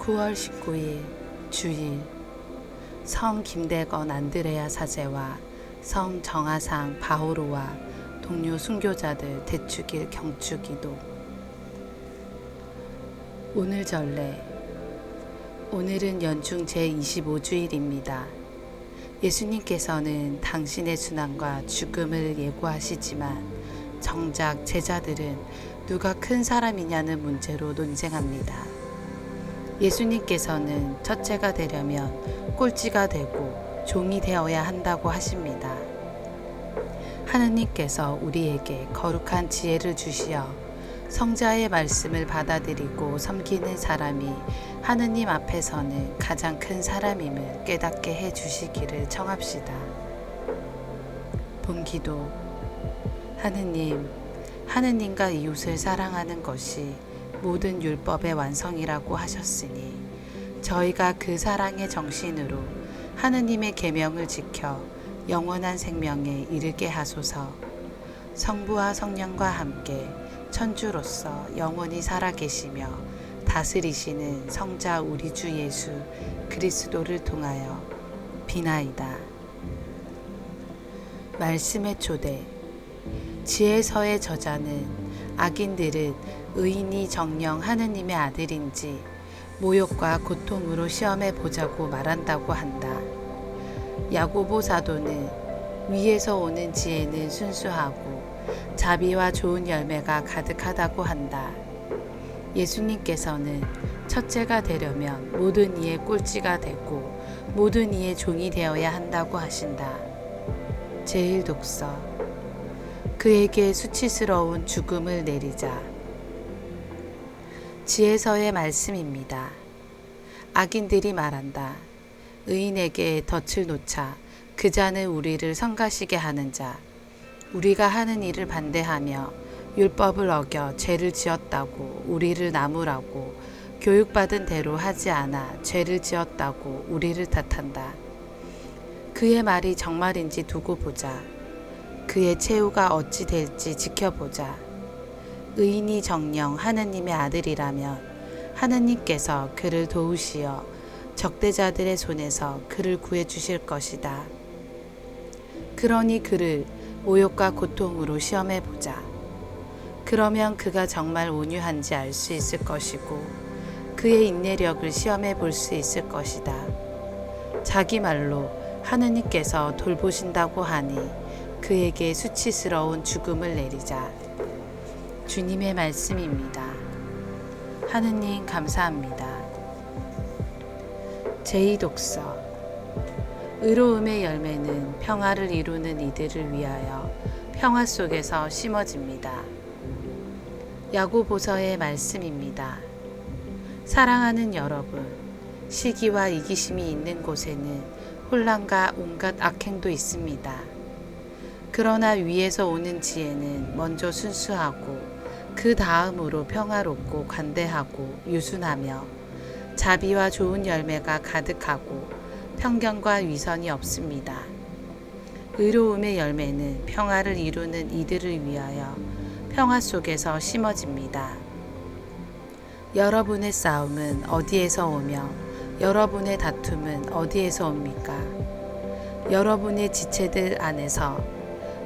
9월 19일 주일 성 김대건 안드레아 사제와 성 정하상 바오로와 동료 순교자들 대축일 경축기도. 오늘 전례. 오늘은 연중 제25주일입니다. 예수님께서는 당신의 순환과 죽음을 예고하시지만 정작 제자들은 누가 큰 사람이냐는 문제로 논쟁합니다. 예수님께서는 첫째가 되려면 꼴찌가 되고 종이 되어야 한다고 하십니다. 하느님께서 우리에게 거룩한 지혜를 주시어 성자의 말씀을 받아들이고 섬기는 사람이 하느님 앞에서는 가장 큰 사람임을 깨닫게 해 주시기를 청합시다. 본기도. 하느님, 하느님과 이웃을 사랑하는 것이 모든 율법의 완성이라고 하셨으니 저희가 그 사랑의 정신으로 하느님의 계명을 지켜 영원한 생명에 이르게 하소서. 성부와 성령과 함께 천주로서 영원히 살아계시며 다스리시는 성자 우리 주 예수 그리스도를 통하여 비나이다. 말씀의 초대. 지혜서의 저자는 악인들은 의인이 정녕 하느님의 아들인지 모욕과 고통으로 시험해 보자고 말한다고 한다. 야고보 사도는 위에서 오는 지혜는 순수하고 자비와 좋은 열매가 가득하다고 한다. 예수님께서는 첫째가 되려면 모든 이의 꼴찌가 되고 모든 이의 종이 되어야 한다고 하신다. 제1독서. 그에게 수치스러운 죽음을 내리자. 지혜서의 말씀입니다. 악인들이 말한다. 의인에게 덫을 놓자 그 자는 우리를 성가시게 하는 자. 우리가 하는 일을 반대하며 율법을 어겨 죄를 지었다고 우리를 나무라고 교육받은 대로 하지 않아 죄를 지었다고 우리를 탓한다. 그의 말이 정말인지 두고 보자. 그의 최후가 어찌 될지 지켜보자. 의인이 정녕 하느님의 아들이라면 하느님께서 그를 도우시어 적대자들의 손에서 그를 구해주실 것이다. 그러니 그를 모욕과 고통으로 시험해 보자. 그러면 그가 정말 온유한지 알 수 있을 것이고 그의 인내력을 시험해 볼 수 있을 것이다. 자기 말로 하느님께서 돌보신다고 하니 그에게 수치스러운 죽음을 내리자. 주님의 말씀입니다. 하느님 감사합니다. 제2독서. 의로움의 열매는 평화를 이루는 이들을 위하여 평화 속에서 심어집니다. 야고보서의 말씀입니다. 사랑하는 여러분, 시기와 이기심이 있는 곳에는 혼란과 온갖 악행도 있습니다. 그러나 위에서 오는 지혜는 먼저 순수하고 그 다음으로 평화롭고 관대하고 유순하며 자비와 좋은 열매가 가득하고 편견과 위선이 없습니다. 의로움의 열매는 평화를 이루는 이들을 위하여 평화 속에서 심어집니다. 여러분의 싸움은 어디에서 오며 여러분의 다툼은 어디에서 옵니까? 여러분의 지체들 안에서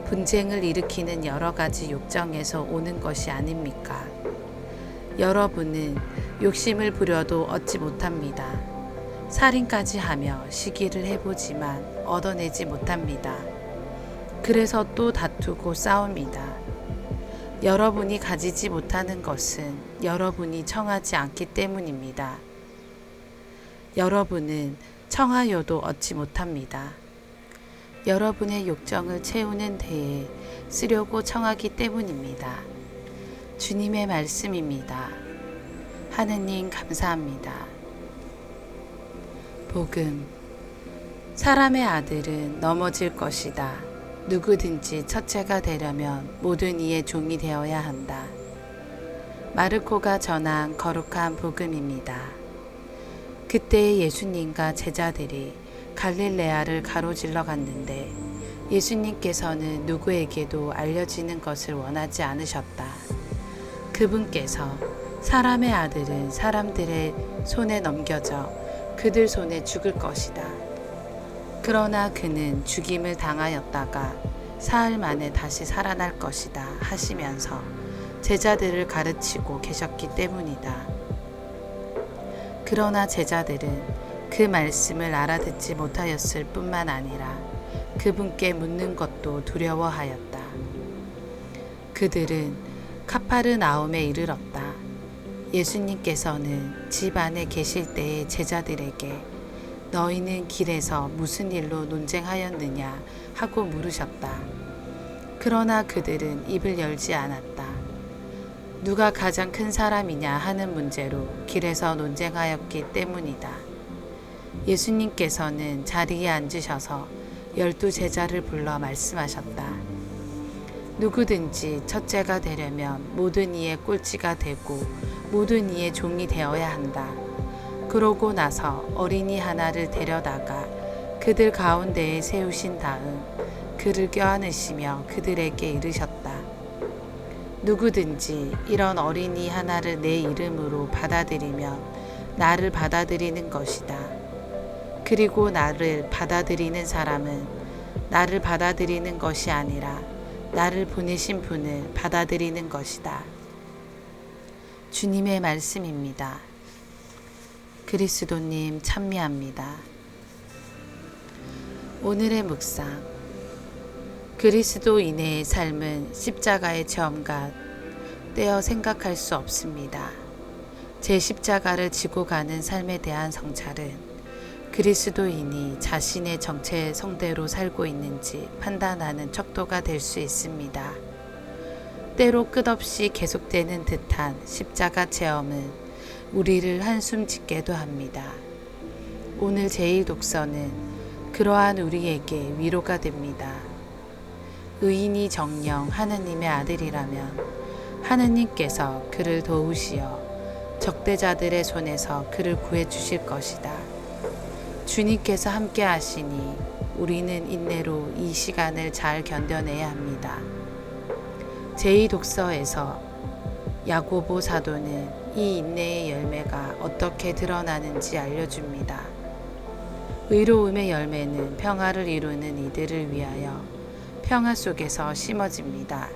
분쟁을 일으키는 여러 가지 욕정에서 오는 것이 아닙니까? 여러분은 욕심을 부려도 얻지 못합니다. 살인까지 하며 시기를 해보지만 얻어내지 못합니다. 그래서 또 다투고 싸웁니다. 여러분이 가지지 못하는 것은 여러분이 청하지 않기 때문입니다. 여러분은 청하여도 얻지 못합니다. 여러분의 욕정을 채우는 데에 쓰려고 청하기 때문입니다. 주님의 말씀입니다. 하느님 감사합니다. 복음. 사람의 아들은 넘어질 것이다. 누구든지 첫째가 되려면 모든 이의 종이 되어야 한다. 마르코가 전한 거룩한 복음입니다. 그때 예수님과 제자들이 갈릴레아를 가로질러 갔는데 예수님께서는 누구에게도 알려지는 것을 원하지 않으셨다. 그분께서 사람의 아들은 사람들의 손에 넘겨져 그들 손에 죽을 것이다. 그러나 그는 죽임을 당하였다가 사흘 만에 다시 살아날 것이다 하시면서 제자들을 가르치고 계셨기 때문이다. 그러나 제자들은 그 말씀을 알아듣지 못하였을 뿐만 아니라 그분께 묻는 것도 두려워하였다. 그들은 카파르나움에 이르렀다. 예수님께서는 집 안에 계실 때에 제자들에게 너희는 길에서 무슨 일로 논쟁하였느냐 하고 물으셨다. 그러나 그들은 입을 열지 않았다. 누가 가장 큰 사람이냐 하는 문제로 길에서 논쟁하였기 때문이다. 예수님께서는 자리에 앉으셔서 12 제자를 불러 말씀하셨다. 누구든지 첫째가 되려면 모든 이의 꼴찌가 되고 모든 이의 종이 되어야 한다. 그러고 나서 어린이 하나를 데려다가 그들 가운데에 세우신 다음 그를 껴안으시며 그들에게 이르셨다. 누구든지 이런 어린이 하나를 내 이름으로 받아들이면 나를 받아들이는 것이다. 그리고 나를 받아들이는 사람은 나를 받아들이는 것이 아니라 나를 보내신 분을 받아들이는 것이다. 주님의 말씀입니다. 그리스도님 찬미합니다. 오늘의 묵상. 그리스도인의 삶은 십자가의 체험과 떼어 생각할 수 없습니다. 제 십자가를 지고 가는 삶에 대한 성찰은 그리스도인이 자신의 정체 성대로 살고 있는지 판단하는 척도가 될 수 있습니다. 때로 끝없이 계속되는 듯한 십자가 체험은 우리를 한숨 짓게도 합니다. 오늘 제1독서는 그러한 우리에게 위로가 됩니다. 의인이 정녕 하느님의 아들이라면 하느님께서 그를 도우시어 적대자들의 손에서 그를 구해 주실 것이다. 주님께서 함께 하시니 우리는 인내로 이 시간을 잘 견뎌내야 합니다. 제2독서에서 야고보 사도는 이 인내의 열매가 어떻게 드러나는지 알려줍니다. 의로움의 열매는 평화를 이루는 이들을 위하여 평화 속에서 심어집니다.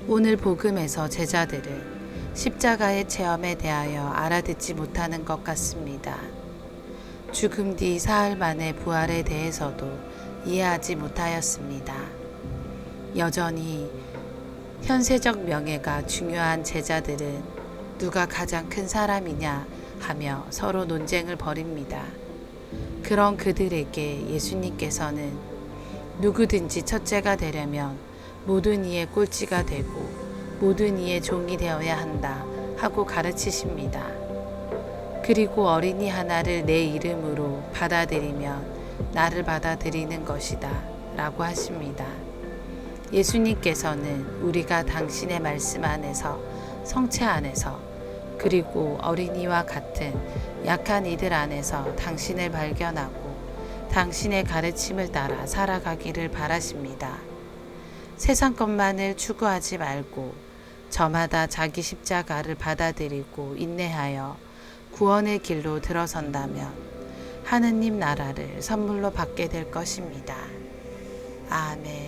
오늘 복음에서 제자들은 십자가의 체험에 대하여 알아듣지 못하는 것 같습니다. 죽음 뒤 사흘 만의 부활에 대해서도 이해하지 못하였습니다. 여전히 현세적 명예가 중요한 제자들은 누가 가장 큰 사람이냐 하며 서로 논쟁을 벌입니다. 그런 그들에게 예수님께서는 누구든지 첫째가 되려면 모든 이의 꼴찌가 되고 모든 이의 종이 되어야 한다 하고 가르치십니다. 그리고 어린이 하나를 내 이름으로 받아들이면 나를 받아들이는 것이다 라고 하십니다. 예수님께서는 우리가 당신의 말씀 안에서 성체 안에서 그리고 어린이와 같은 약한 이들 안에서 당신을 발견하고 당신의 가르침을 따라 살아가기를 바라십니다. 세상 것만을 추구하지 말고 저마다 자기 십자가를 받아들이고 인내하여 구원의 길로 들어선다면 하느님 나라를 선물로 받게 될 것입니다. 아멘.